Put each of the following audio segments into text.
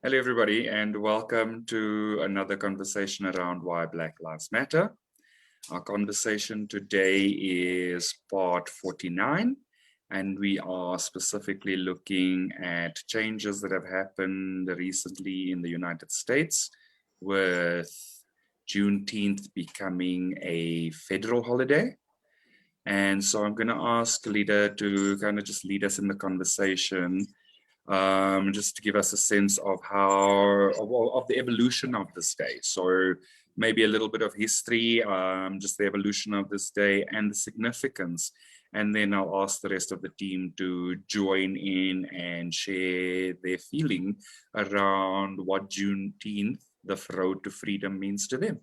Hello, everybody, and welcome to another conversation around why Black Lives Matter. Our conversation today is part 49, and we are specifically looking at changes that have happened recently in the United States, with Juneteenth becoming a federal holiday. And so I'm going to ask Lida to kind of just lead us in the conversation, just to give us a sense of of the evolution of this day. So maybe a little bit of history, just the evolution of this day and the significance. And then I'll ask the rest of the team to join in and share their feeling around what Juneteenth, the road to freedom, means to them.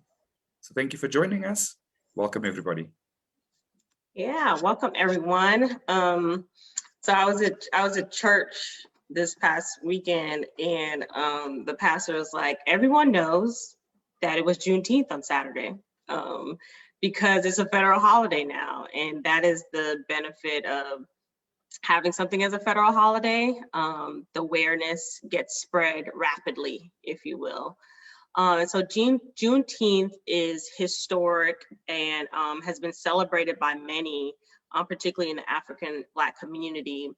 So thank you for joining us. Welcome, everybody. Yeah, welcome everyone. So I was at church this past weekend, and the pastor was like, everyone knows that it was Juneteenth on Saturday, because it's a federal holiday now, and that is the benefit of having something as a federal holiday. The awareness gets spread rapidly, if you will. So Juneteenth is historic and has been celebrated by many, particularly in the African Black community,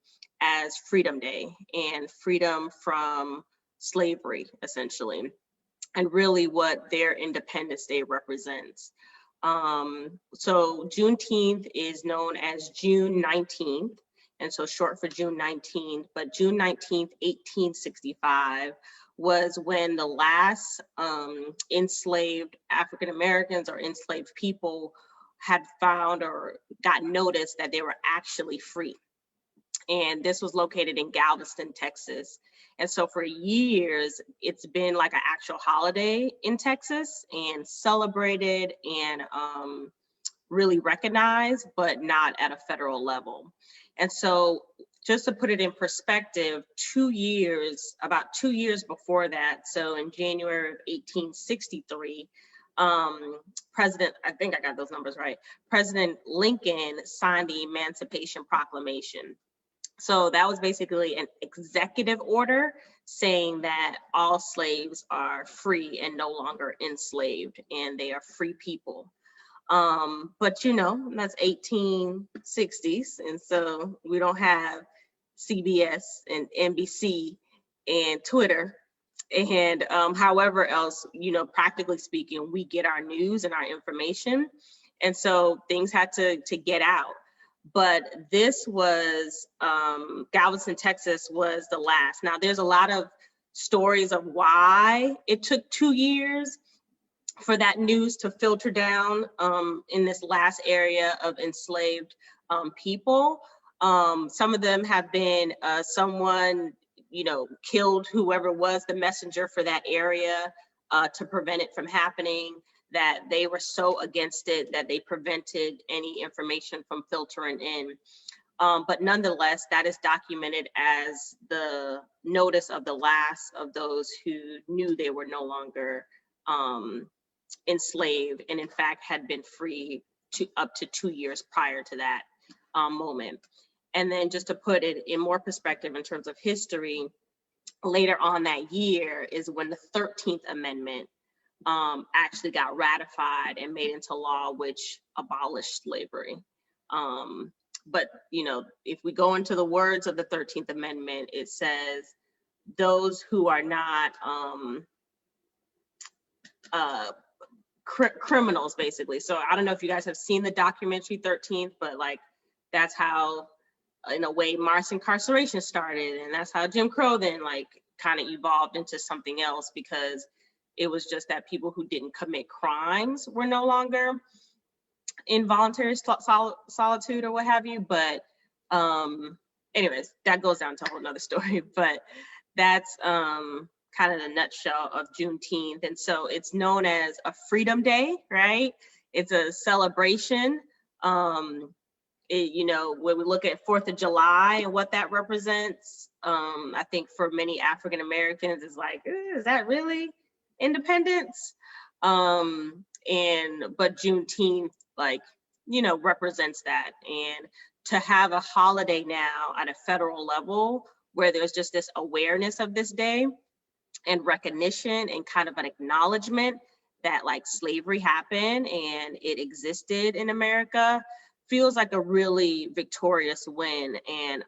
as Freedom Day and freedom from slavery, essentially, and really what their Independence Day represents. So Juneteenth is known as June 19th, and so short for June 19th, but June 19th, 1865, was when the last enslaved African Americans or enslaved people had found or got notice that they were actually free. And this was located in Galveston, Texas. And so for years, it's been like an actual holiday in Texas and celebrated and really recognized, but not at a federal level. And so just to put it in perspective, about 2 years before that, so in January of 1863, President, I think I got those numbers right, President Lincoln signed the Emancipation Proclamation. So that was basically an executive order saying that all slaves are free and no longer enslaved, and they are free people. But you know, that's 1860s, and so we don't have CBS and NBC and Twitter and however else, you know, practically speaking, we get our news and our information. And so things had to get out. But this was, Galveston, Texas was the last. Now there's a lot of stories of why it took 2 years for that news to filter down in this last area of enslaved people. Some of them have been someone, you know, killed whoever was the messenger for that area to prevent it from happening, that they were so against it that they prevented any information from filtering in. But nonetheless, that is documented as the notice of the last of those who knew they were no longer enslaved, and in fact had been free up to 2 years prior to that moment. And then just to put it in more perspective in terms of history, later on that year is when the 13th Amendment actually got ratified and made into law, which abolished slavery. But you know, if we go into the words of the 13th Amendment, it says those who are not criminals, basically. So I don't know if you guys have seen the documentary 13th, but like that's how, in a way, mass incarceration started, and that's how Jim Crow then like kind of evolved into something else, because it was just that people who didn't commit crimes were no longer in voluntary solitude or what have you. But anyways, that goes down to a whole nother story. But that's kind of the nutshell of Juneteenth. And so it's known as a Freedom Day, right? It's a celebration. You know, when we look at 4th of July and what that represents, I think for many African Americans, it's like, is that really independence? But Juneteenth, like, you know, represents that. And to have a holiday now at a federal level where there's just this awareness of this day, and recognition and kind of an acknowledgement that like slavery happened and it existed in America feels like a really victorious win, and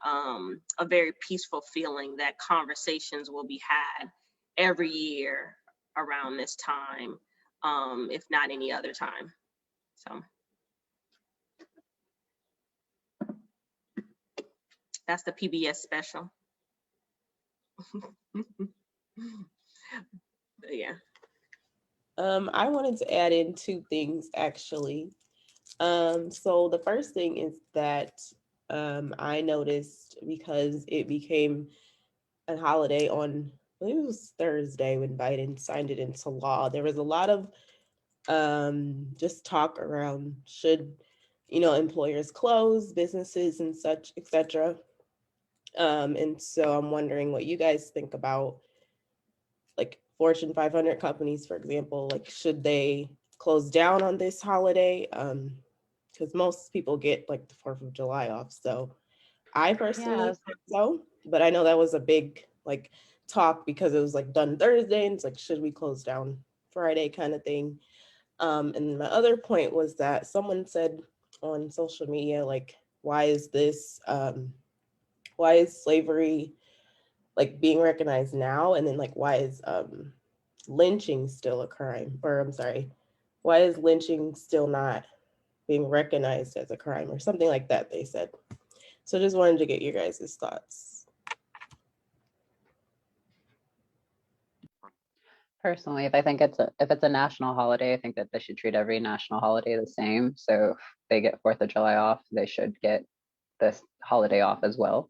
a very peaceful feeling that conversations will be had every year around this time, if not any other time. So that's the PBS special. Yeah. I wanted to add in two things actually. So the first thing is that I noticed, because it became a holiday on, I believe it was Thursday when Biden signed it into law, there was a lot of just talk around, should, employers close businesses and such, etc. And so I'm wondering what you guys think about, like Fortune 500 companies, for example, like should they close down on this holiday? Because most people get like the 4th of July off. So I personally think so, but I know that was a big like talk because it was like done Thursday and it's like, should we close down Friday kind of thing. And my other point was that someone said on social media, like, why is slavery like being recognized now? And then like, why is lynching still a crime? Or I'm sorry, why is lynching still not being recognized as a crime, or something like that, they said. So just wanted to get your guys' thoughts. Personally, if it's a national holiday, I think that they should treat every national holiday the same. So if they get 4th of July off, they should get this holiday off as well.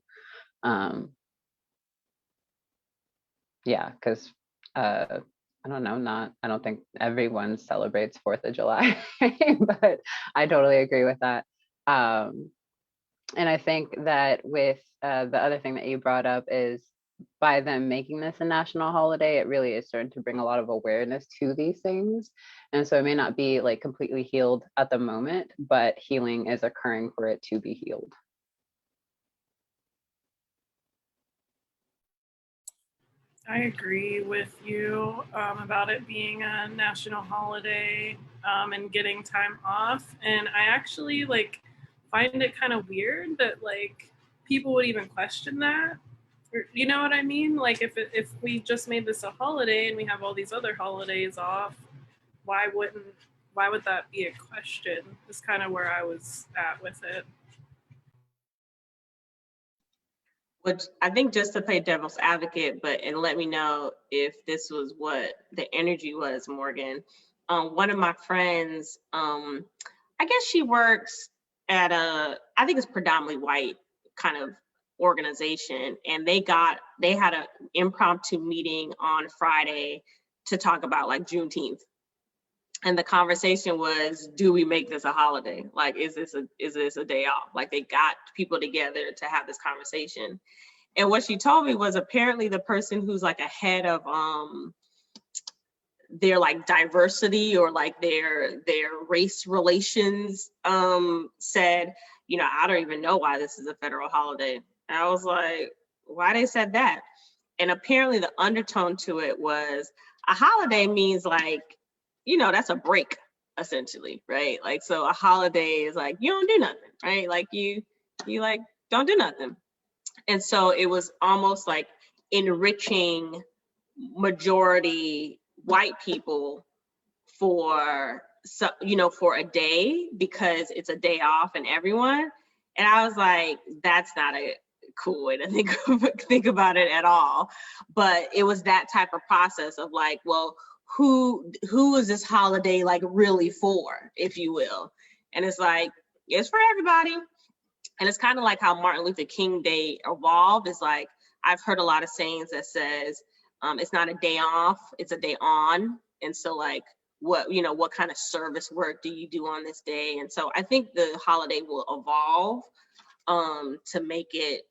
Yeah, because I don't know, I don't think everyone celebrates 4th of July, but I totally agree with that. And I think that with the other thing that you brought up is, by them making this a national holiday, it really is starting to bring a lot of awareness to these things. And so it may not be like completely healed at the moment, but healing is occurring for it to be healed. I agree with you about it being a national holiday and getting time off. And I actually like find it kind of weird that like people would even question that. You know what I mean? Like if we just made this a holiday and we have all these other holidays off, why would that be a question? Is kind of where I was at with it. Which I think, just to play devil's advocate, and let me know if this was what the energy was, Morgan. One of my friends, I guess she works at I think it's predominantly white kind of organization, and they had an impromptu meeting on Friday to talk about like Juneteenth. And the conversation was, do we make this a holiday? Like, is this a day off? Like, they got people together to have this conversation. And what she told me was, apparently the person who's like ahead of their like diversity or like their race relations said, I don't even know why this is a federal holiday. And I was like, why they said that? And apparently the undertone to it was, a holiday means like, that's a break, essentially, right? Like, so a holiday is like, you don't do nothing, right? Like you like don't do nothing. And so it was almost like enriching majority white people for a day, because it's a day off and everyone. And I was like, that's not a cool way to think about it at all. But it was that type of process of like, well, who is this holiday like really for, if you will? And it's like, it's for everybody. And it's kind of like how Martin Luther King Day evolved. It's like, I've heard a lot of sayings that says it's not a day off, it's a day on. And so like, what kind of service work do you do on this day? And so I think the holiday will evolve to make it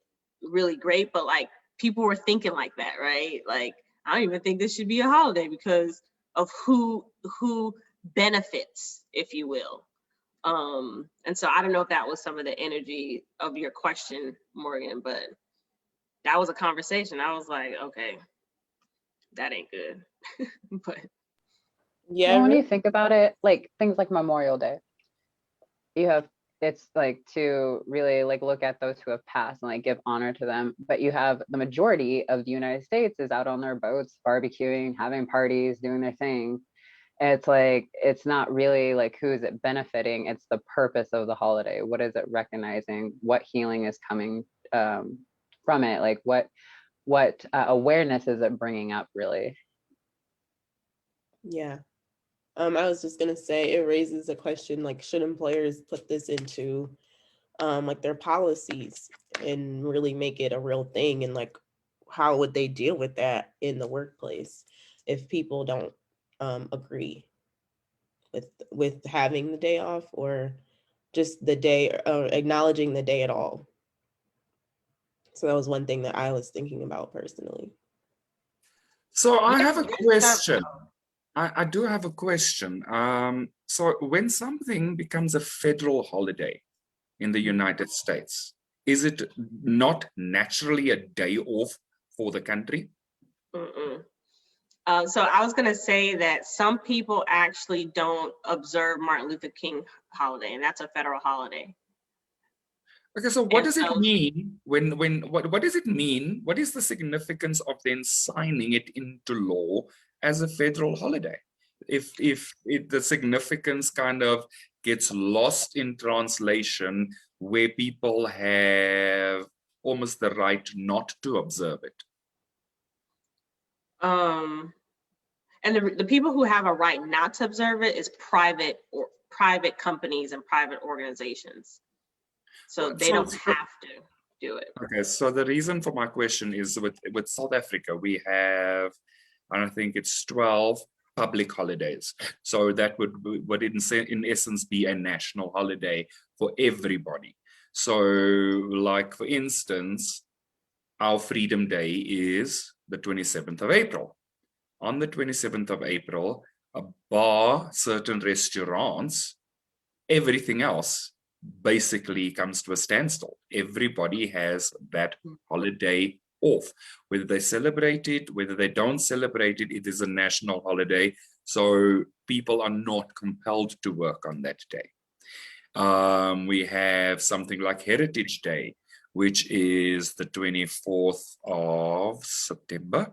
really great. But like, people were thinking like that, right? Like, I don't even think this should be a holiday because of who benefits, if you will. And so I don't know if that was some of the energy of your question, Morgan, but that was a conversation. I was like, okay, that ain't good. But Yeah, Well, when really, you think about it, like things like Memorial Day, you have it's like to really like look at those who have passed and like give honor to them. But you have the majority of the United States is out on their boats, barbecuing, having parties, doing their thing. And it's like it's not really like who is it benefiting, it's the purpose of the holiday. What is it recognizing? What healing is coming from it? Like what awareness is it bringing up really? yeah. I was just gonna say it raises a question like, should employers put this into like their policies and really make it a real thing? And like, how would they deal with that in the workplace if people don't agree with having the day off, or just the day, or acknowledging the day at all? So that was one thing that I was thinking about personally. So I have a it's question. I do have a question. So when something becomes a federal holiday in the United States, is it not naturally a day off for the country? Mm-mm. So I was gonna say that some people actually don't observe Martin Luther King holiday, and that's a federal holiday. Okay, so what And does it so mean what does it mean? What is the significance of then signing it into law as a federal holiday? If the significance kind of gets lost in translation, where people have almost the right not to observe it. and the people who have a right not to observe it is private companies and private organizations. So they don't have to do it. Okay, so the reason for my question is with South Africa, we have, I think it's 12 public holidays. So that would in essence be a national holiday for everybody. So like, for instance, our Freedom Day is the 27th of April. On the 27th of April, a bar, certain restaurants, everything else basically comes to a standstill. Everybody has that holiday off. Whether they celebrate it, whether they don't celebrate it, it is a national holiday. So people are not compelled to work on that day. We have something like Heritage Day, which is the 24th of September.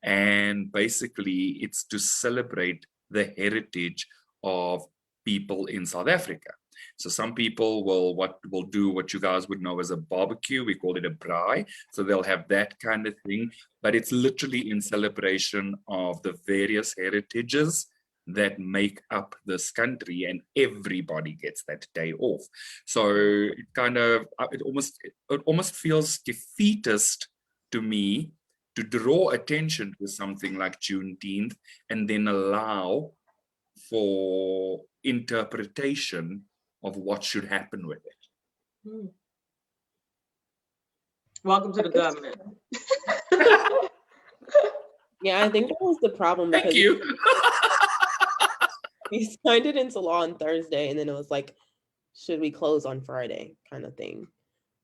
And basically, it's to celebrate the heritage of people in South Africa. So some people will do what you guys would know as a barbecue. We call it a braai. So they'll have that kind of thing, but it's literally in celebration of the various heritages that make up this country, and everybody gets that day off. So it almost feels defeatist to me to draw attention to something like Juneteenth and then allow for interpretation of what should happen with it. Welcome to the government. Yeah, I think that was the problem. Thank you. We signed it into law on Thursday, and then it was like, should we close on Friday kind of thing.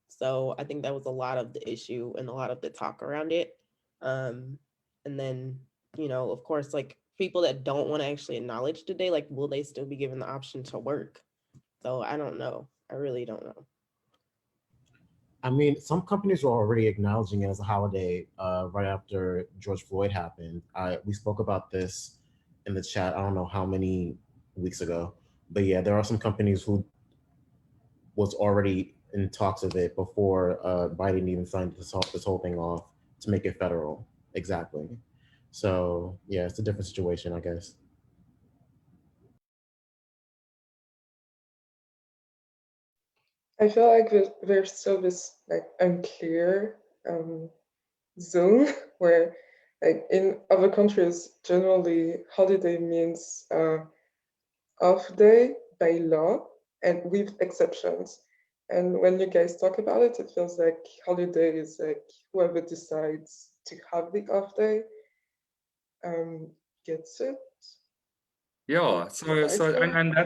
So I think that was a lot of the issue and a lot of the talk around it. And then, of course, like people that don't want to actually acknowledge the day, like, will they still be given the option to work? So I don't know. I really don't know. I mean, some companies were already acknowledging it as a holiday right after George Floyd happened. We spoke about this in the chat, I don't know how many weeks ago, but yeah, there are some companies who was already in talks of it before Biden even signed this whole thing off to make it federal. Exactly. So yeah, it's a different situation, I guess. I feel like there's still this like unclear zone where, like in other countries, generally holiday means off day by law and with exceptions. And when you guys talk about it, it feels like holiday is like whoever decides to have the off day gets it. Yeah, so and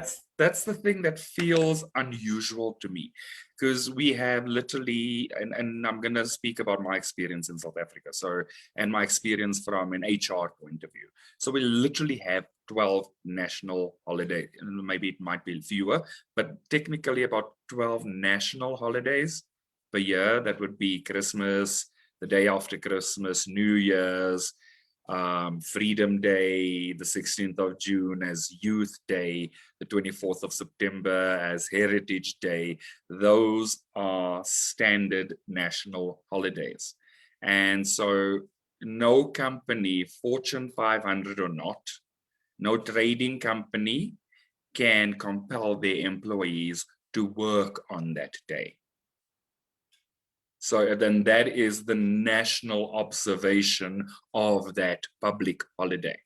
that's the thing that feels unusual to me, because we have literally, and I'm going to speak about my experience in South Africa, so, and my experience from an HR point of view. So we literally have 12 national holidays, and maybe it might be fewer, but technically about 12 national holidays per year. That would be Christmas, the day after Christmas, New Year's, Freedom Day, the 16th of June as Youth Day, the 24th of September as Heritage Day. Those are standard national holidays. And so no company, Fortune 500 or not, no trading company can compel their employees to work on that day. So then that is the national observation of that public holiday.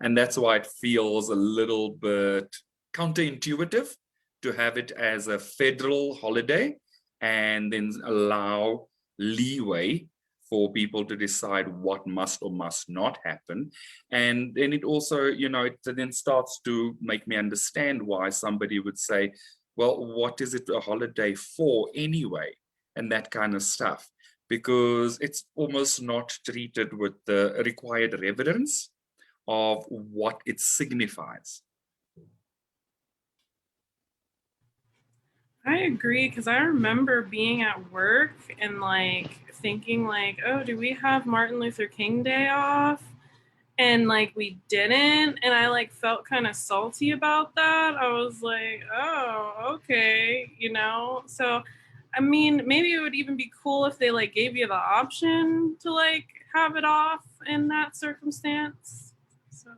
And that's why it feels a little bit counterintuitive to have it as a federal holiday and then allow leeway for people to decide what must or must not happen. And then it also, you know, it then starts to make me understand why somebody would say, well, what is it a holiday for anyway? And that kind of stuff, because it's almost not treated with the required reverence of what it signifies. I agree, because I remember being at work and like thinking like, oh, do we have Martin Luther King Day off? And like we didn't, and I like felt kind of salty about that. I was like, oh, okay, you know. So I mean, maybe it would even be cool if they like gave you the option to like have it off in that circumstance. So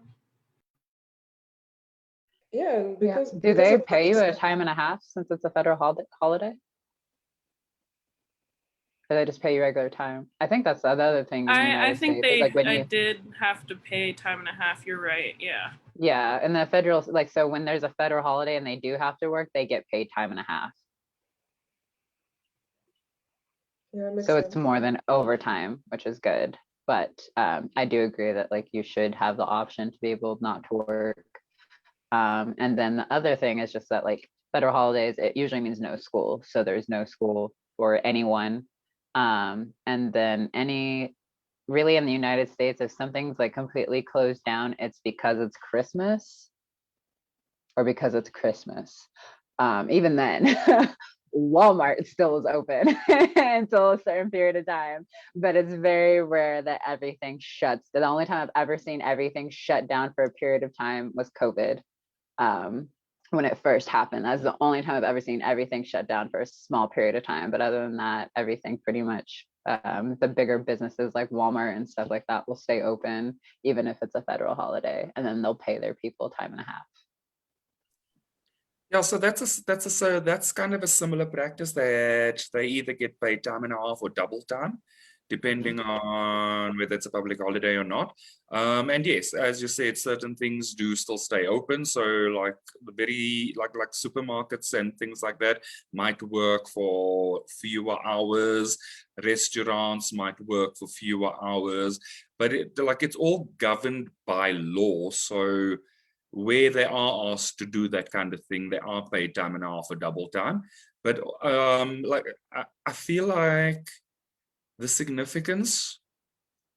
Yeah, and because Do because they of pay you that, a time and a half since it's a federal holiday? Or they just pay you regular time? I think that's the other thing in the I United think States. Is like when I you, did have to pay time and a half. You're right. Yeah. yeah, and the federal, like, so when there's a federal holiday and they do have to work, they get paid time and a half. yeah, makes So sense. it's more than overtime, which is good. But I do agree that like you should have the option to be able not to work. And then the other thing is just that like federal holidays, it usually means no school. So there's no school for anyone. And then really in the United States, if something's like completely closed down, it's because it's Christmas or because it's Christmas. Even then, Walmart still is open until a certain period of time, but it's very rare that everything shuts. The only time I've ever seen everything shut down for a period of time was COVID. When it first happened, that's the only time I've ever seen everything shut down for a small period of time. But other than that, everything pretty much, the bigger businesses like Walmart and stuff like that will stay open, even if it's a federal holiday, and then they'll pay their people time and a half. Yeah, so that's kind of a similar practice that they either get paid time and a half or double time, depending on whether it's a public holiday or not. And yes, as you said, certain things do still stay open. So like the very like supermarkets and things like that might work for fewer hours. Restaurants might work for fewer hours, but it's all governed by law. So where they are asked to do that kind of thing, they are paid time and a half or double time. But I feel like the significance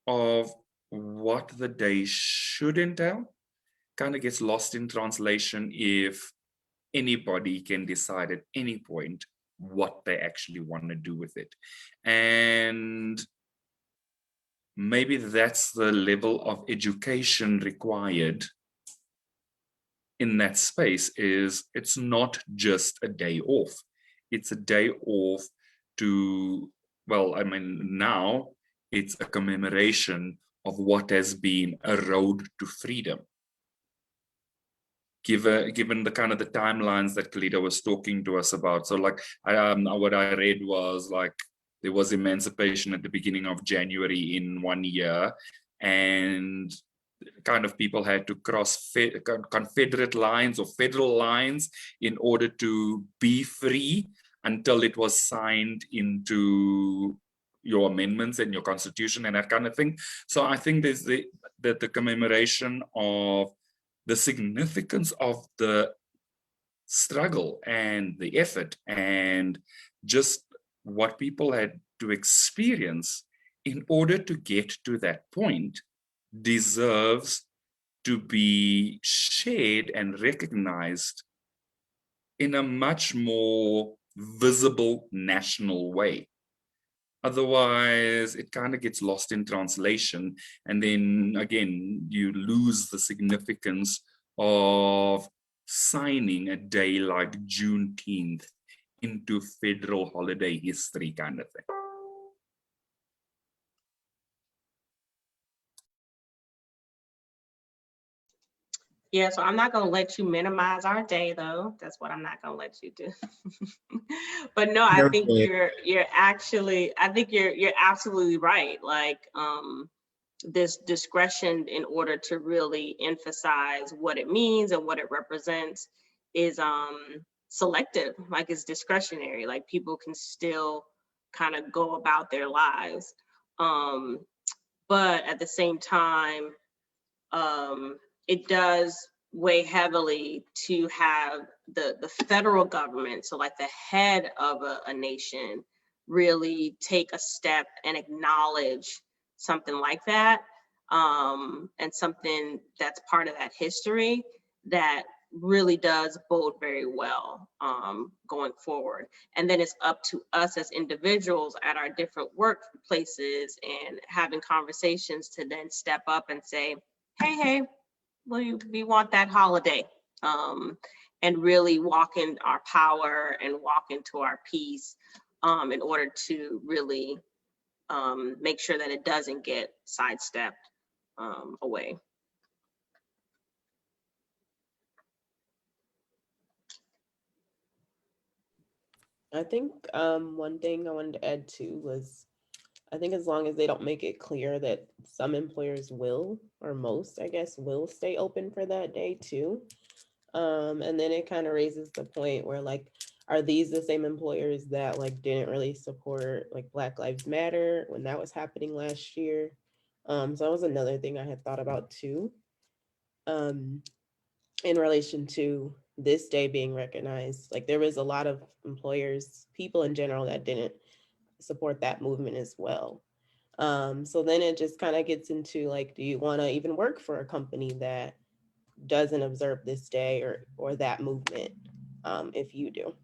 of what the day should entail kind of gets lost in translation if anybody can decide at any point what they actually want to do with it. And maybe that's the level of education required in that space. Is it's not just a day off. It's a day off to, well, I mean, now it's a commemoration of what has been a road to freedom. Given the kind of the timelines that Kalida was talking to us about. So like, what I read was like, there was emancipation at the beginning of January in 1 year, and kind of people had to cross Confederate lines or federal lines in order to be free until it was signed into your amendments and your constitution and that kind of thing. So I think there's the commemoration of the significance of the struggle and the effort and just what people had to experience in order to get to that point deserves to be shared and recognized in a much more visible national way. Otherwise, it kind of gets lost in translation. And then again, you lose the significance of signing a day like Juneteenth into federal holiday history kind of thing. Yeah, so I'm not gonna let you minimize our day though. That's what I'm not gonna let you do. But no, I think you're actually, I think you're absolutely right. Like this discretion in order to really emphasize what it means and what it represents is selective, like it's discretionary. Like people can still kind of go about their lives. But at the same time, it does weigh heavily to have the federal government, so like the head of a nation, really take a step and acknowledge something like that, and something that's part of that history that really does bode very well going forward. And then it's up to us as individuals at our different workplaces and having conversations to then step up and say, hey, we want that holiday, and really walk in our power and walk into our peace, in order to really make sure that it doesn't get sidestepped away. I think one thing I wanted to add too was, I think as long as they don't make it clear that some employers will, or most, I guess, will stay open for that day too. And then it kind of raises the point where like, are these the same employers that like didn't really support like Black Lives Matter when that was happening last year? So that was another thing I had thought about too, in relation to this day being recognized. Like there was a lot of employers, people in general, that didn't support that movement as well. So then it just kind of gets into like, do you want to even work for a company that doesn't observe this day or that movement, if you do?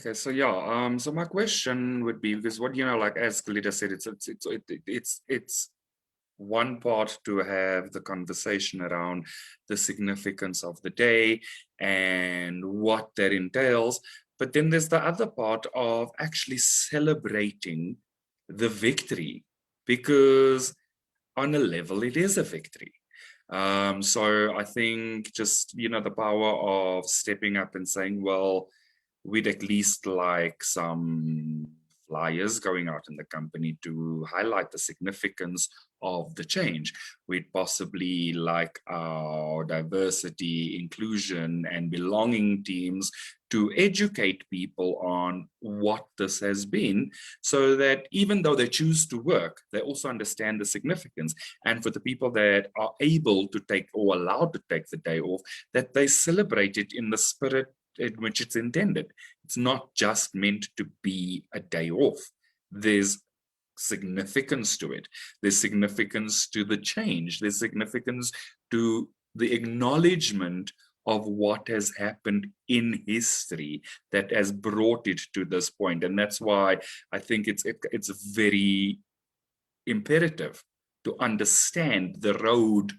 Okay, so yeah, so my question would be, because what, like as Kalita said, it's one part to have the conversation around the significance of the day and what that entails, but then there's the other part of actually celebrating the victory, because on a level it is a victory. So I think just, the power of stepping up and saying, well, we'd at least like some flyers going out in the company to highlight the significance of the change. We'd possibly like our diversity, inclusion, and belonging teams to educate people on what this has been, so that even though they choose to work, they also understand the significance. And for the people that are able to take or allowed to take the day off, that they celebrate it in the spirit in which it's intended. It's not just meant to be a day off. There's significance to it. There's significance to the change. There's significance to the acknowledgement of what has happened in history that has brought it to this point. And that's why I think it's very imperative to understand the road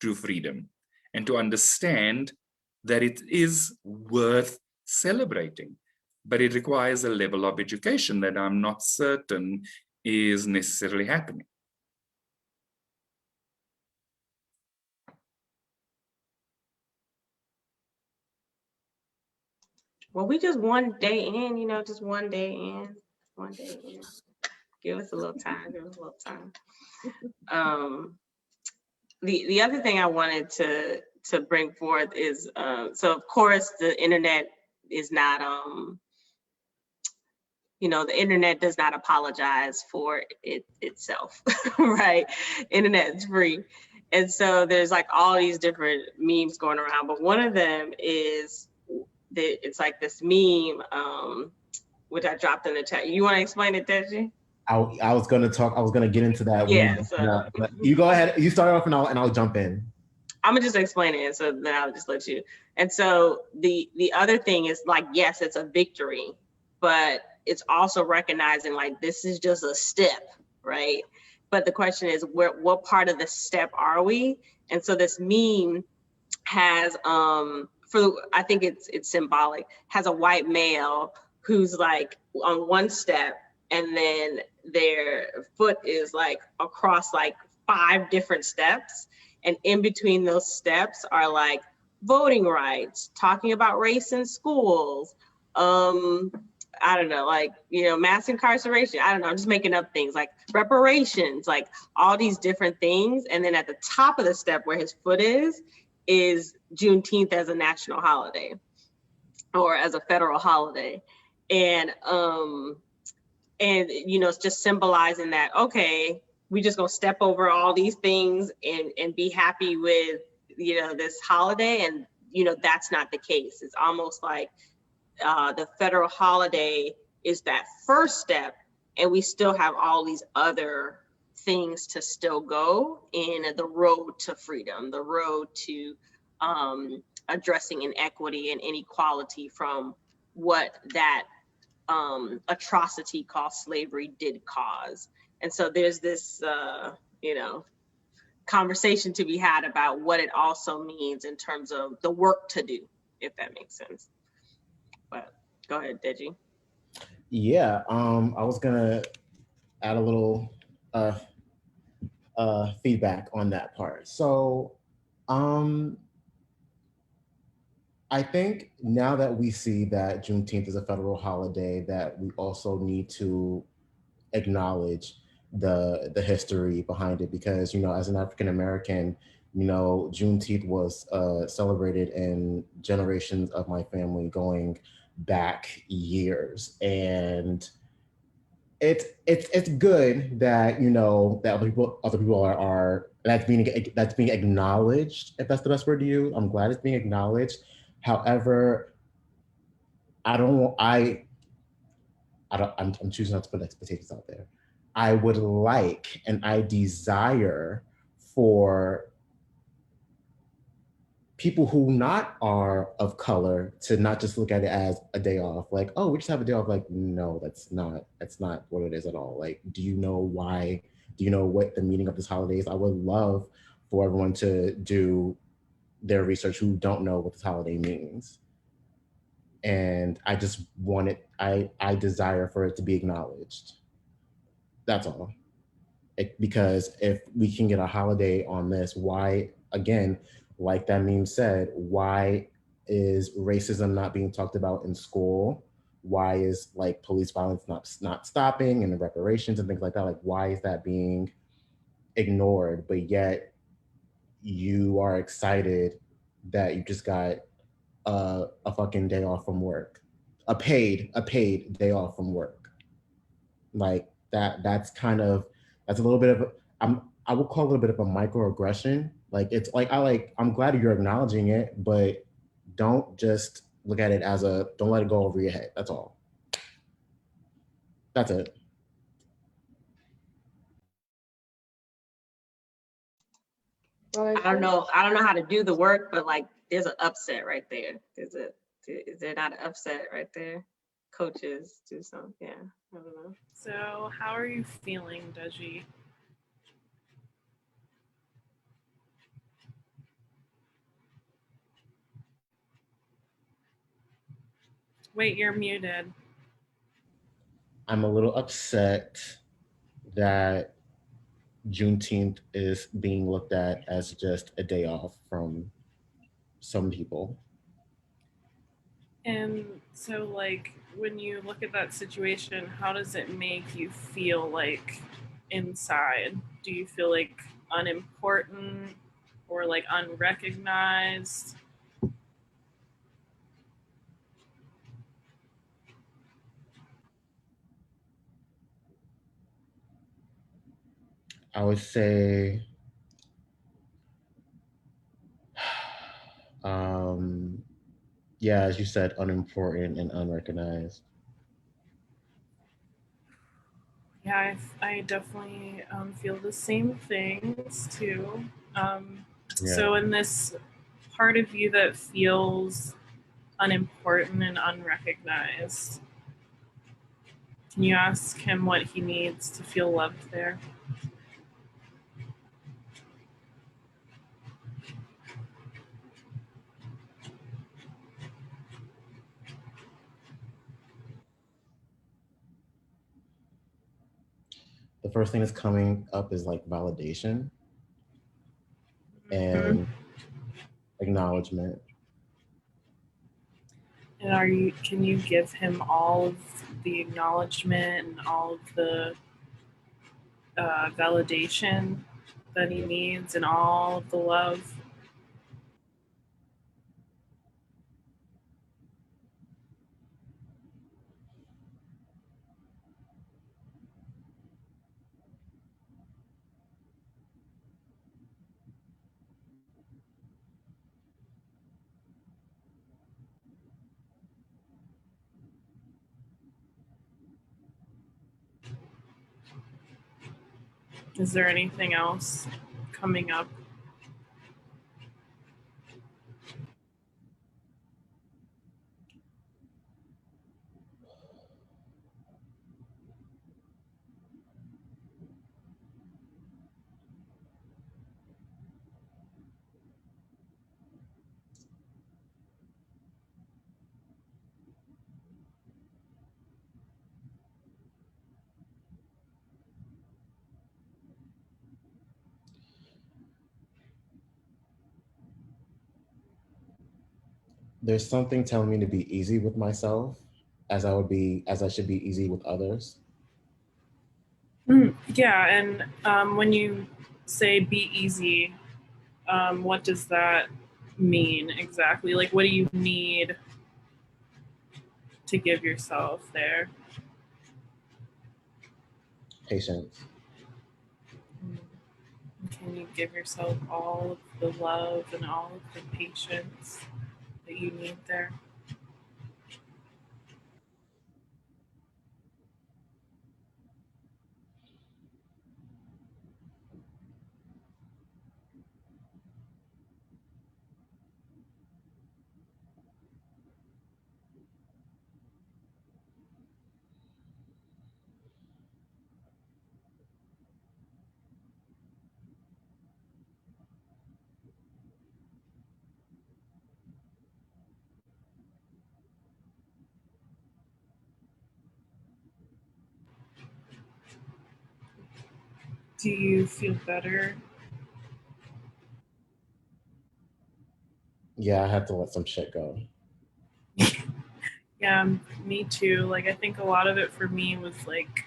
to freedom and to understand that it is worth celebrating, but it requires a level of education that I'm not certain is necessarily happening. Well, we just one day in, just one day in. Give us a little time, The other thing I wanted to bring forth is, so of course the internet is not, the internet does not apologize for itself, right? Internet is free. And so there's like all these different memes going around, but one of them is it's like this meme, which I dropped in the chat. You want to explain it, Deji? I was gonna get into that when Yeah, but you go ahead. You start off and I'll jump in. I'm gonna just explain it, so then I'll just let you. And so the other thing is like, yes, it's a victory, but it's also recognizing like this is just a step, right? But the question is, what part of the step are we? And so this meme has I think it's symbolic, has a white male who's like on one step, and then their foot is like across like 5 different steps, and in between those steps are like voting rights, talking about race in schools, I don't know, like, you know, mass incarceration. I don't know, I'm just making up things like reparations, like all these different things. And then at the top of the step where his foot is Juneteenth as a national holiday or as a federal holiday. And you know, it's just symbolizing that, okay, we just gonna step over all these things and be happy with, you know, this holiday. And, you know, that's not the case. It's almost like the federal holiday is that first step, and we still have all these other things to still go in the road to freedom, the road to addressing inequity and inequality from what that atrocity called slavery did cause. And so there's this, you know, conversation to be had about what it also means in terms of the work to do, if that makes sense. But go ahead, Deji. Yeah, I was gonna add a little feedback on that part. So I think now that we see that Juneteenth is a federal holiday, that we also need to acknowledge the history behind it, because, you know, as an African American, you know, Juneteenth was celebrated in generations of my family going back years. And it's good that, you know, that other people are that's being acknowledged, if that's the best word to use. I'm glad it's being acknowledged. However, I'm choosing not to put expectations out there. I would like and I desire for people who not are of color to not just look at it as a day off, like, oh, we just have a day off. Like, no, that's not what it is at all. Like, do you know why? Do you know what the meaning of this holiday is? I would love for everyone to do their research who don't know what this holiday means. And I just want it, I desire for it to be acknowledged. That's all. Because if we can get a holiday on this, why, again, like that meme said, why is racism not being talked about in school? Why is like police violence not stopping, and the reparations and things like that? Like, why is that being ignored? But yet you are excited that you just got a fucking day off from work, a paid day off from work. Like that's a little bit of I would call it a little bit of a microaggression. Like, it's like I'm glad you're acknowledging it, but don't just look at it as don't let it go over your head. That's all. That's it. I don't know how to do the work, but like there's an upset right there. Is there not an upset right there? Coaches do something. Yeah, I don't know. So how are you feeling, Deji? Wait, you're muted. I'm a little upset that Juneteenth is being looked at as just a day off from some people. And so, like, when you look at that situation, how does it make you feel, like, inside? Do you feel like unimportant or like unrecognized? I would say Yeah, as you said, unimportant and unrecognized. Yeah, I definitely feel the same things too. So Yeah. in this part of you that feels unimportant and unrecognized, can you ask him what he needs to feel loved there? The first thing that's coming up is like validation Mhm. and acknowledgement. And can you give him all of the acknowledgement and all of the validation that he needs and all of the love? Is there anything else coming up? There's something telling me to be easy with myself as I should be easy with others. Yeah, and when you say be easy, what does that mean exactly? Like, what do you need to give yourself there? Patience. Can you give yourself all of the love and all of the patience that you need there? Do you feel better? Yeah, I had to let some shit go. Yeah, me too. Like, I think a lot of it for me was like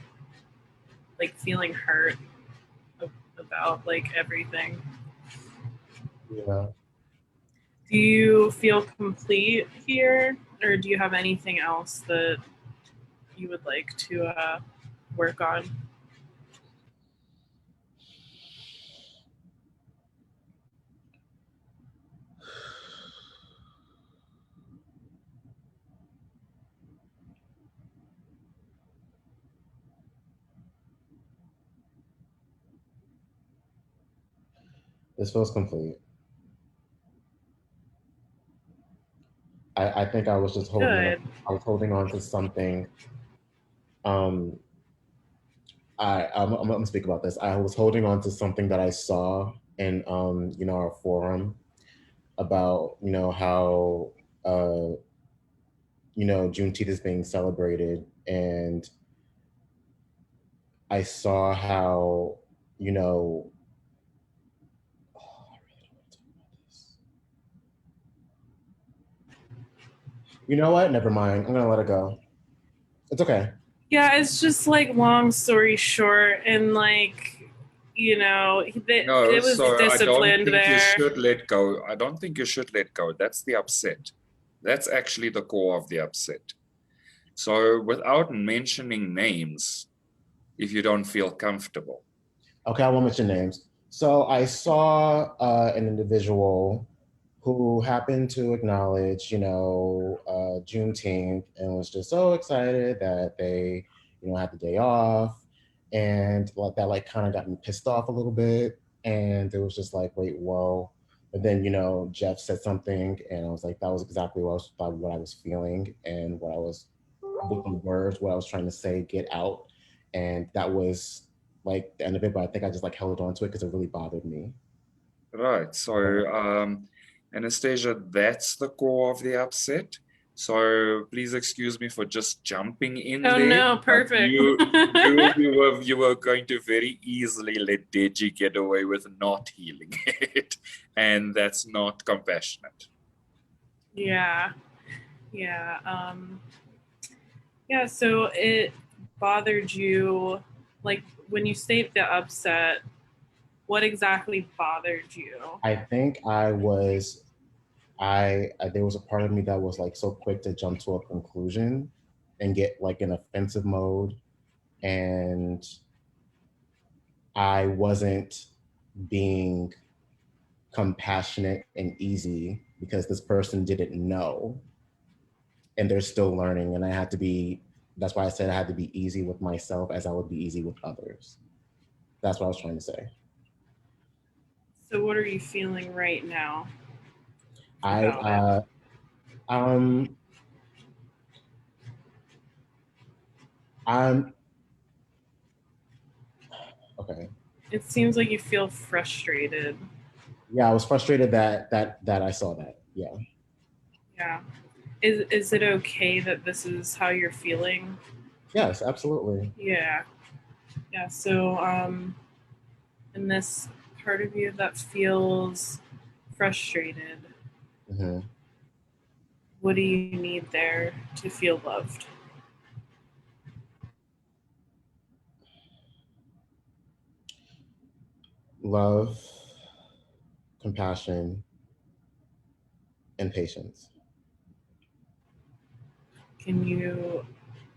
feeling hurt about like everything. Yeah. Do you feel complete here, or do you have anything else that you would like to work on? This feels complete. I think I was just holding on. Good. I was holding on to something. Um, I'm gonna speak about this. I was holding on to something that I saw in our forum about how Juneteenth is being celebrated, and I saw how you know. Oh, I really don't want to talk about this. You know what? Never mind. I'm gonna let it go. It's okay. Yeah, it's just like long story short, and like No, it was so I don't disciplined think you there. should let go. I don't think you should let go. That's the upset. That's actually the core of the upset. So without mentioning names, if you don't feel comfortable. Okay, I won't mention names. So I saw an individual who happened to acknowledge, Juneteenth and was just so excited that they, had the day off, and like that, like kind of got me pissed off a little bit, and it was just like, wait, whoa. But then, Jeff said something, and I was like, that was exactly what I was feeling, and what I was, with the words, what I was trying to say, get out, and that was like the end of it. But I think I just like held on to it because it really bothered me. Right. So, Anastasia, that's the core of the upset. So please excuse me for just jumping in Oh there. no, But perfect. you were going to very easily let Deji get away with not healing it, and that's not compassionate. Yeah. Yeah, so it bothered you, like when you state the upset, what exactly bothered you? I think there was a part of me that was like so quick to jump to a conclusion and get like in offensive mode, and I wasn't being compassionate and easy because this person didn't know and they're still learning, and that's why I said I had to be easy with myself as I would be easy with others. That's what I was trying to say. So what are you feeling right now I about it? I'm okay. It seems like you feel frustrated. Yeah, I was frustrated that I saw that. Yeah. Yeah. Is it okay that this is how you're feeling? Yes, absolutely. Yeah. Yeah. So in this part of you that feels frustrated, Mm-hmm. what do you need there to feel loved? Love, compassion, and patience. Can you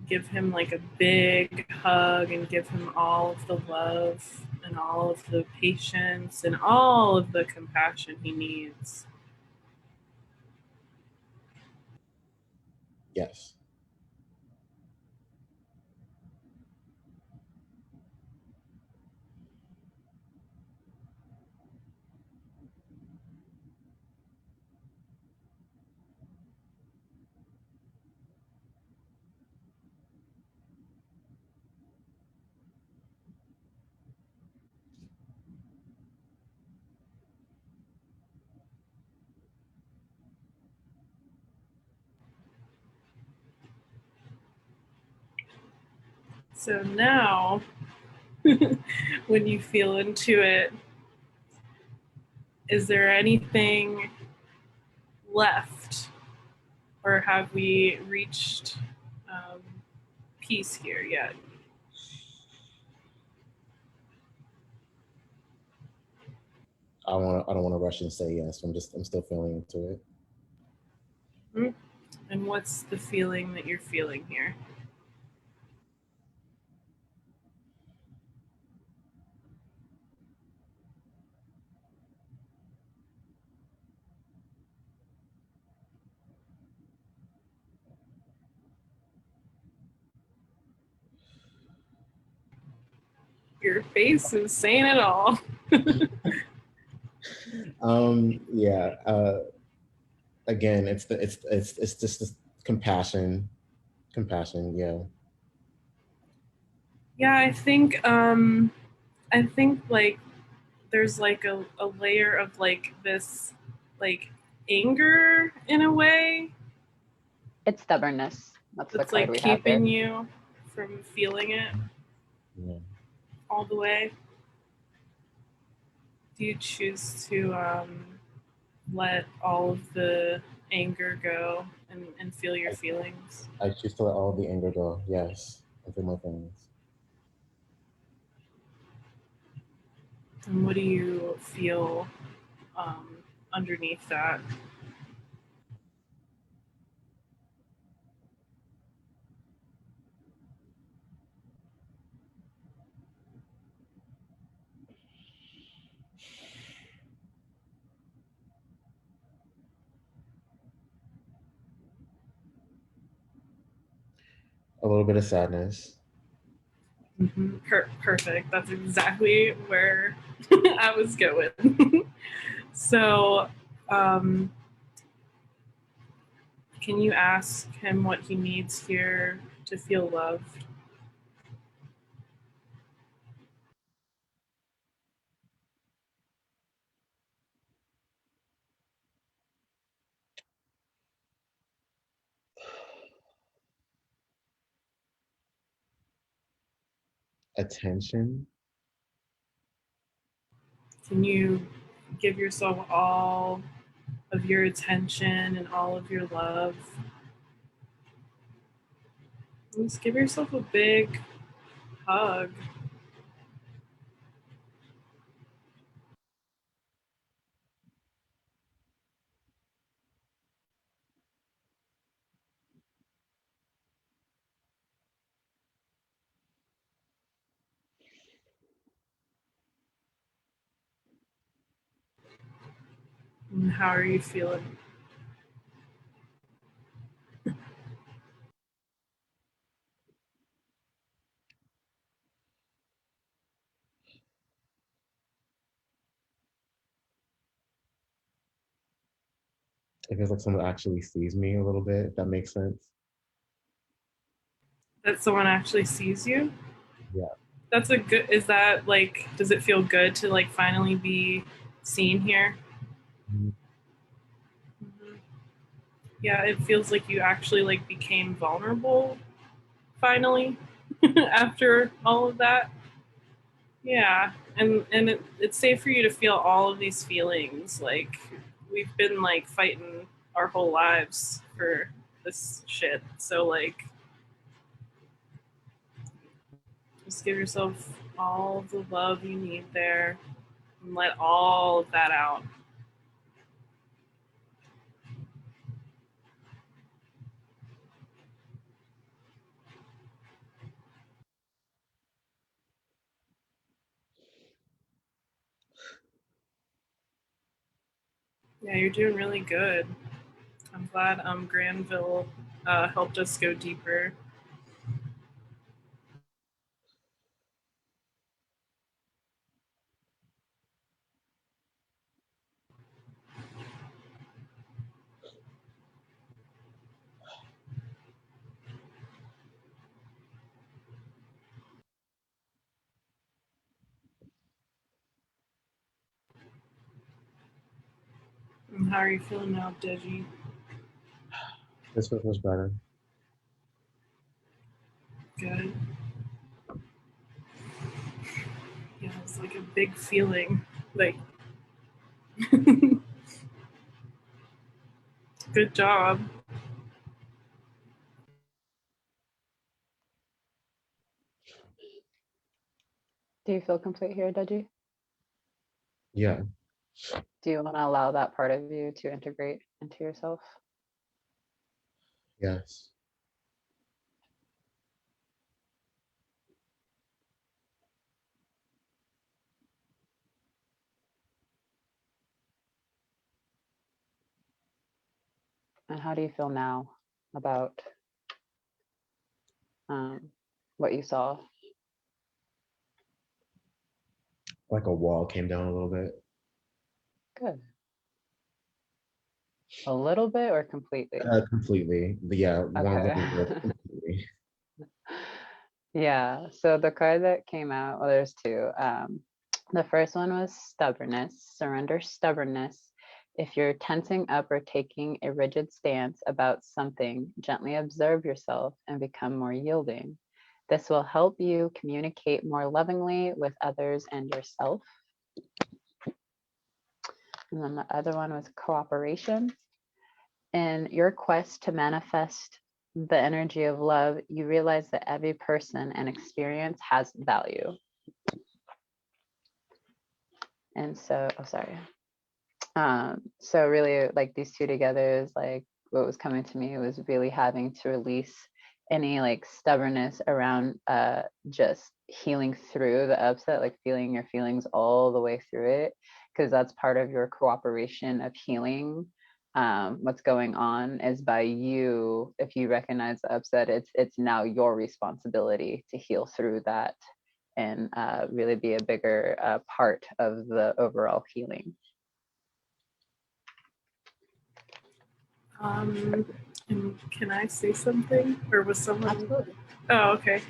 give him like a big hug and give him all of the love and all of the patience and all of the compassion he needs? Yes. So now, when you feel into it, is there anything left, or have we reached peace here yet? I don't want to rush and say yes. I'm still feeling into it. And what's the feeling that you're feeling here? Your face is saying it all. Yeah. Again, it's just this compassion. Yeah. Yeah, I think like there's like a layer of like this like anger in a way It's stubbornness. That's the that's card like we have here. keeping you from feeling it Yeah. all the way. Do you choose to let all of the anger go and feel your feelings? I choose to let all the anger go. Yes. I feel my feelings. And what do you feel underneath that? A little bit of sadness. Perfect. That's exactly where I was going. So, can you ask him what he needs here to feel loved? Attention. Can you give yourself all of your attention and all of your love? Just give yourself a big hug. And how are you feeling? It feels like someone actually sees me a little bit, if that makes sense. That someone actually sees you? Yeah. That's a good, is that like, does it feel good to like finally be seen here? Mhm. Mm-hmm. Yeah, it feels like you actually like became vulnerable finally after all of that. Yeah, and it's safe for you to feel all of these feelings. Like we've been like fighting our whole lives for this shit. So like just give yourself all the love you need there and let all of that out. Yeah, you're doing really good. I'm glad Granville helped us go deeper. And how are you feeling now, Deji? This feels much better. Good. Yeah, it's like a big feeling. Like, good job. Do you feel complete here, Deji? Yeah. Do you want to allow that part of you to integrate into yourself? Yes. And how do you feel now about what you saw? Like a wall came down a little bit. Good. A little bit or completely? Completely. But yeah, one Okay. completely. Yeah, so the card that came out, well, there's two. The first one was stubbornness, surrender stubbornness. If you're tensing up or taking a rigid stance about something, gently observe yourself and become more yielding. This will help you communicate more lovingly with others and yourself. And then the other one was cooperation. In your quest to manifest the energy of love, you realize that every person and experience has value. And so, oh, sorry. So really like these two together is like what was coming to me was really having to release any like stubbornness around just healing through the upset, like feeling your feelings all the way through it, because that's part of your cooperation of healing what's going on is by you, if you recognize the upset, it's now your responsibility to heal through that and really be a bigger part of the overall healing. And can I say something, or was someone? Absolutely. Oh, okay.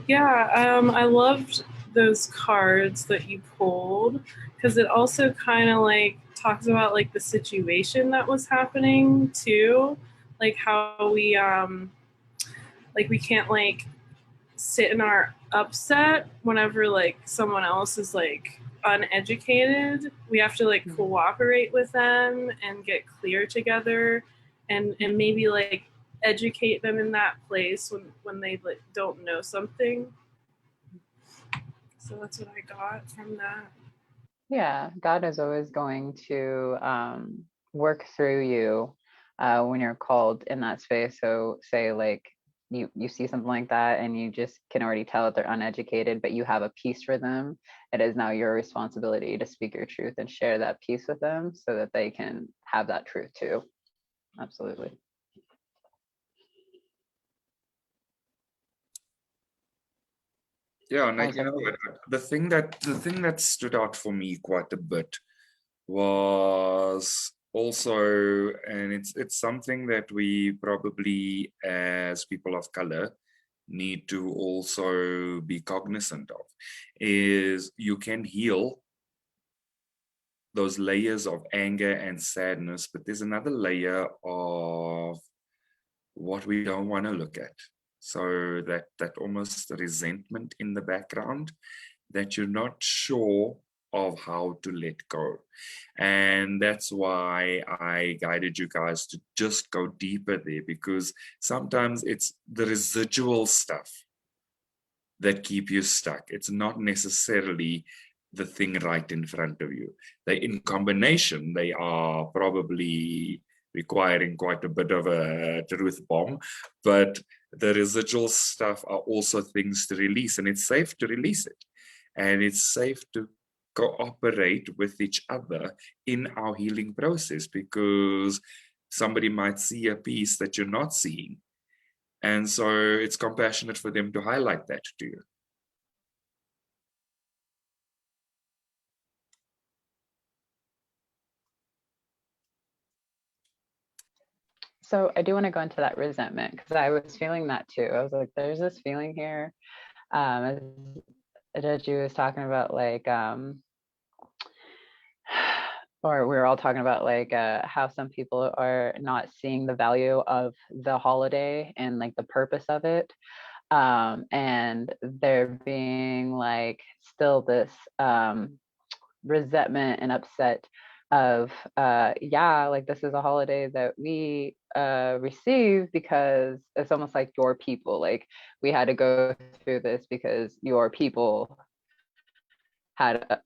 Yeah, I loved those cards that you pulled because it also kind of like talks about like the situation that was happening too, like how we can't like sit in our upset whenever like someone else is like uneducated. We have to like cooperate with them and get clear together and maybe like educate them in that place when they like don't know something. So that's what I got from that. Yeah, God is always going to work through you when you're called in that space. So say like you see something like that and you just can already tell that they're uneducated, but you have a piece for them. It is now your responsibility to speak your truth and share that piece with them so that they can have that truth too. Absolutely. Yeah, and Awesome. you know what, the thing that stood out for me quite a bit was also, and it's something that we probably as people of color need to also be cognizant of, is you can heal those layers of anger and sadness, but there's another layer of what we don't want to look at. So that almost resentment in the background that you're not sure of how to let go. And that's why I guided you guys to just go deeper there, because sometimes it's the residual stuff that keep you stuck. It's not necessarily the thing right in front of you. They, in combination, they are probably requiring quite a bit of a truth bomb, but the residual stuff are also things to release, and it's safe to release it. And it's safe to cooperate with each other in our healing process, because somebody might see a piece that you're not seeing. And so it's compassionate for them to highlight that to you. So I do want to go into that resentment because I was feeling that too. I was like, there's this feeling here. As Adeju was talking about, like, or we were all talking about like how some people are not seeing the value of the holiday and like the purpose of it. And there being like still this resentment and upset of yeah, like this is a holiday that we receive because it's almost like your people, like we had to go through this because your people had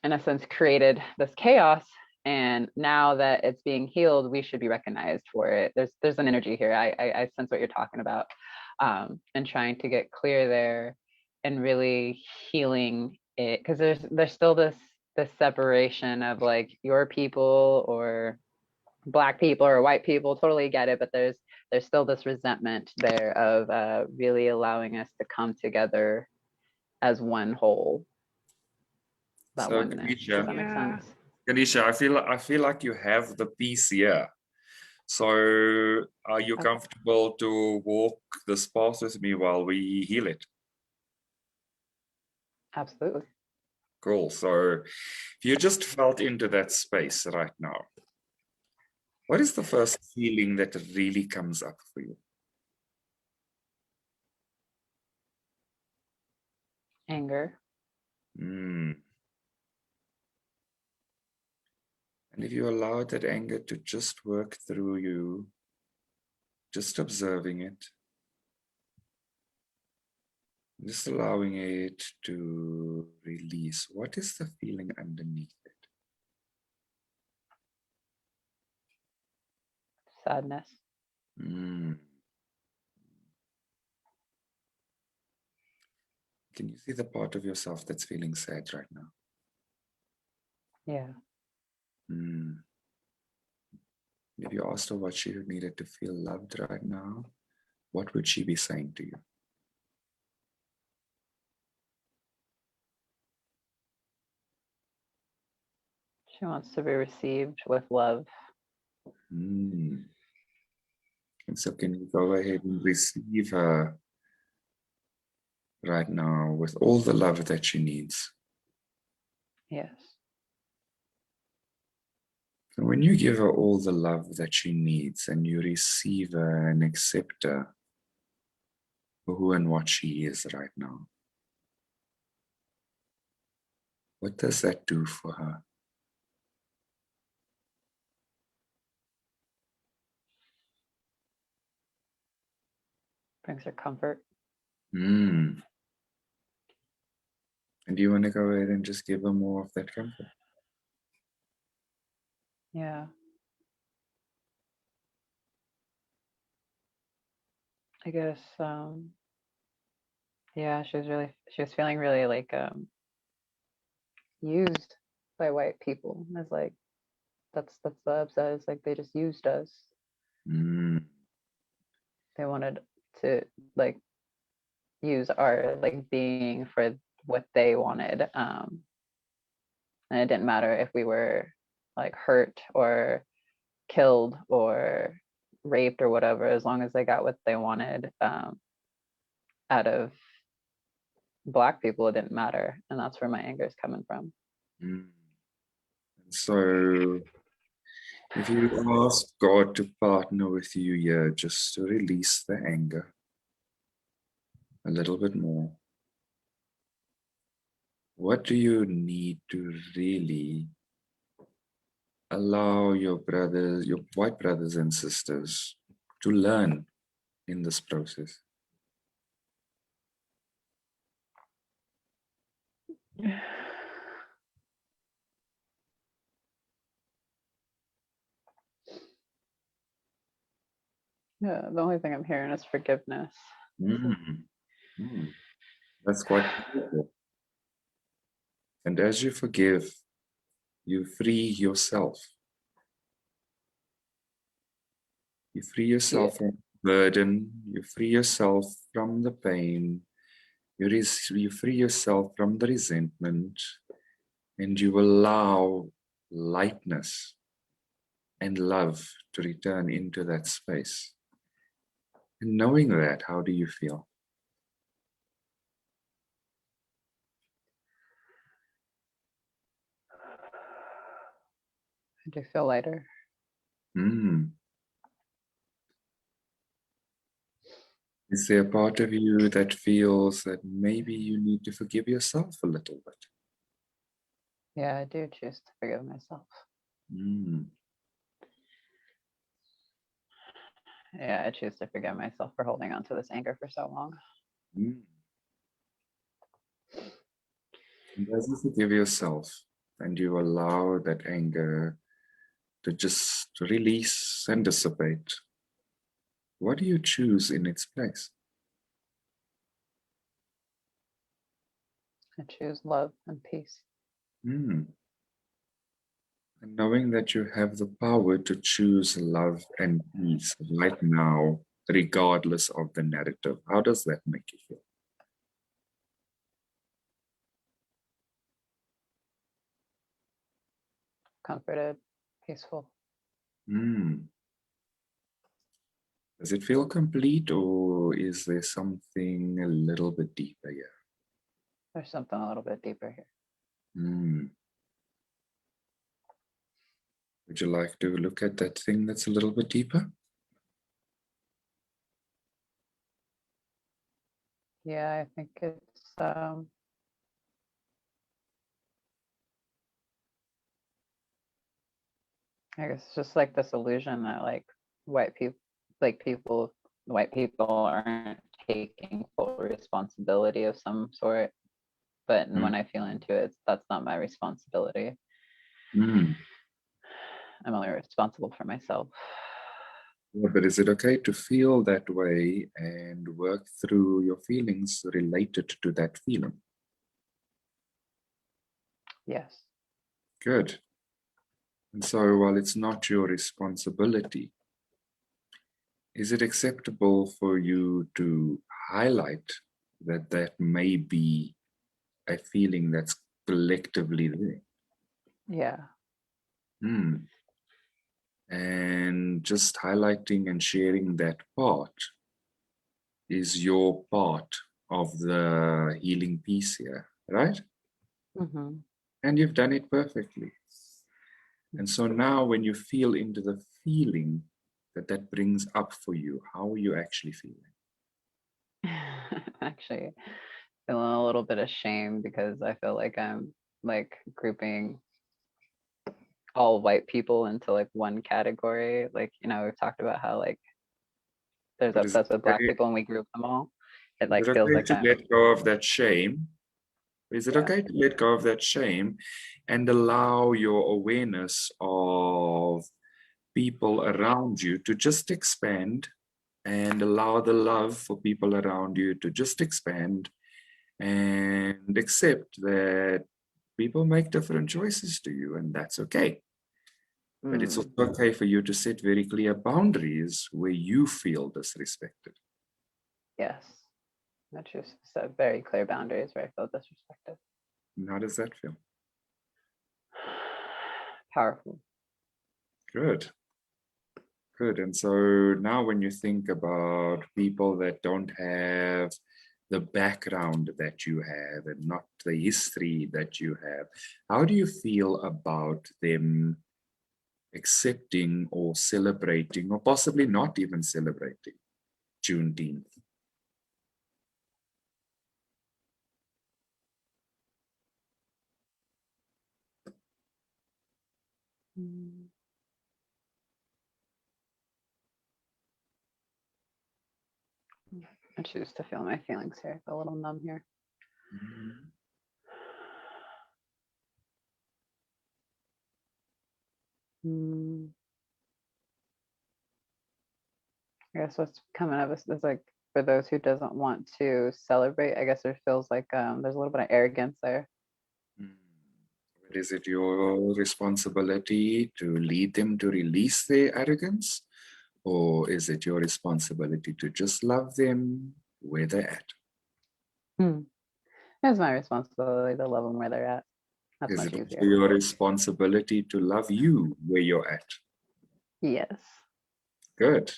in a sense created this chaos, and now that it's being healed we should be recognized for it. There's an energy here. I sense what you're talking about, and trying to get clear there and really healing it, because there's still this separation of like your people or Black people or white people. Totally get it, but there's still this resentment there of really allowing us to come together as one whole, that So oneness. Does that make sense? Kanisha, I feel like you have the piece here. So are you comfortable to walk this path with me while we heal it? Absolutely. Cool. So if you just felt into that space right now, what is the first feeling that really comes up for you? Anger. And if you allow that anger to just work through you, just observing it, just allowing it to release, what is the feeling underneath it? Sadness. Can you see the part of yourself that's feeling sad right now? Yeah. If you asked her what she needed to feel loved right now, what would she be saying to you? She wants to be received with love. And so can you go ahead and receive her right now with all the love that she needs? Yes. And when you give her all the love that she needs and you receive her and accept her for who and what she is right now, what does that do for her? Brings her comfort. And do you want to go ahead and just give her more of that comfort? Yeah. I guess, yeah, she was feeling really like used by white people. It's like, that's the upset. It's like they just used us. They wanted to like use our like being for what they wanted. And it didn't matter if we were like hurt or killed or raped or whatever, as long as they got what they wanted out of Black people, it didn't matter. And that's where my anger is coming from. So if you ask God to partner with you here, just to release the anger a little bit more, what do you need to really allow your brothers, your white brothers and sisters, to learn in this process? Yeah, the only thing I'm hearing is forgiveness. That's quite beautiful. And as you forgive, you free yourself. You free yourself from the burden. You free yourself from the pain. You free yourself from the resentment. And you allow lightness and love to return into that space. And knowing that, how do you feel? I do feel lighter. Is there a part of you that feels that maybe you need to forgive yourself a little bit? Yeah, I do choose to forgive myself. Yeah, I choose to forgive myself for holding on to this anger for so long. And as you forgive yourself and you allow that anger to just release and dissipate, what do you choose in its place? I choose love and peace. And knowing that you have the power to choose love and peace right now, regardless of the narrative, how does that make you feel? Comforted, peaceful. Does it feel complete, or is there something a little bit deeper here? There's something a little bit deeper here. Would you like to look at that thing that's a little bit deeper? Yeah, I think it's I guess it's just like this illusion that like white people aren't taking full responsibility of some sort. But when I feel into it, that's not my responsibility. I'm only responsible for myself. Yeah, but is it okay to feel that way and work through your feelings related to that feeling? Yes. Good. And so while it's not your responsibility, is it acceptable for you to highlight that that may be a feeling that's collectively there? Yeah. And just highlighting and sharing that part is your part of the healing piece here, right? Mm-hmm. And you've done it perfectly. And so now when you feel into the feeling that brings up for you, how are you actually feeling? Actually, feeling a little bit of shame because I feel like I'm like grouping all white people into like one category. Like, you know, we've talked about how like there's But obsessed with black people and we group them all. It is like it feels okay like to I'm, let go of that shame? Is it yeah. okay to let go of that shame and allow your awareness of people around you to just expand, and allow the love for people around you to just expand, and accept that people make different choices to you, and that's okay. But it's also okay for you to set very clear boundaries where you feel disrespected. Yes. Which is set very clear boundaries where I feel disrespected. And how does that feel? Powerful. Good. Good. And so now when you think about people that don't have the background that you have and not the history that you have, how do you feel about them accepting or celebrating, or possibly not even celebrating, Juneteenth? I choose to feel my feelings here. I feel a little numb here. I guess what's coming up is like for those who doesn't want to celebrate, I guess there feels like there's a little bit of arrogance there. But is it your responsibility to lead them to release their arrogance? Or is it your responsibility to just love them where they're at? It's my responsibility to love them where they're at. That's Is much it also easier. your responsibility to love you where you're at? Yes. Good.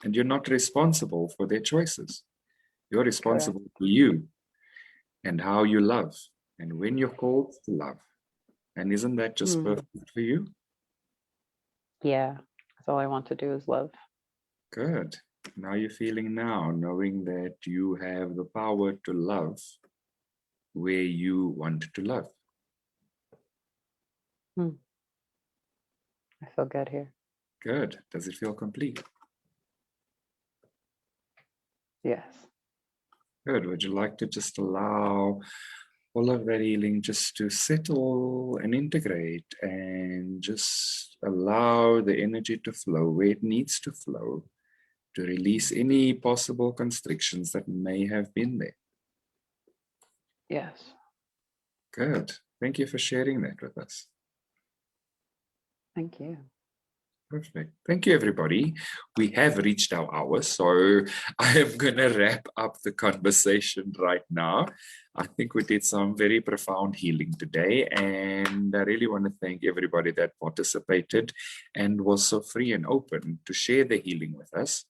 And you're not responsible for their choices. You're responsible Correct. for you and how you love and when you're called to love. And isn't that just perfect for you? Yeah. That's all I want to do is love. Good. How are you feeling now, knowing that you have the power to love where you want to love? I feel good here. Good. Does it feel complete? Yes. Good. Would you like to just allow all of that healing just to settle and integrate, and just allow the energy to flow where it needs to flow, to release any possible constrictions that may have been there? Yes. Good. Thank you for sharing that with us. Thank you. Perfect. Thank you, everybody. We have reached our hour, so I am going to wrap up the conversation right now. I think we did some very profound healing today, and I really want to thank everybody that participated and was so free and open to share the healing with us,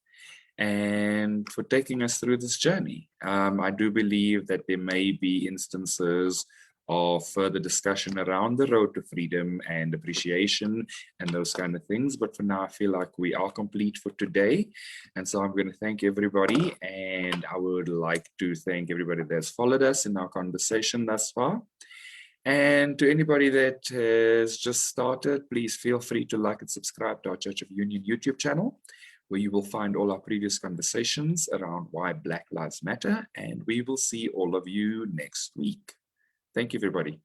and for taking us through this journey. I do believe that there may be instances of further discussion around the road to freedom and appreciation and those kind of things. But for now, I feel like we are complete for today. And so I'm going to thank everybody. And I would like to thank everybody that's followed us in our conversation thus far. And to anybody that has just started, please feel free to like and subscribe to our Church of Union YouTube channel, where you will find all our previous conversations around why Black Lives Matter. And we will see all of you next week. Thank you, everybody.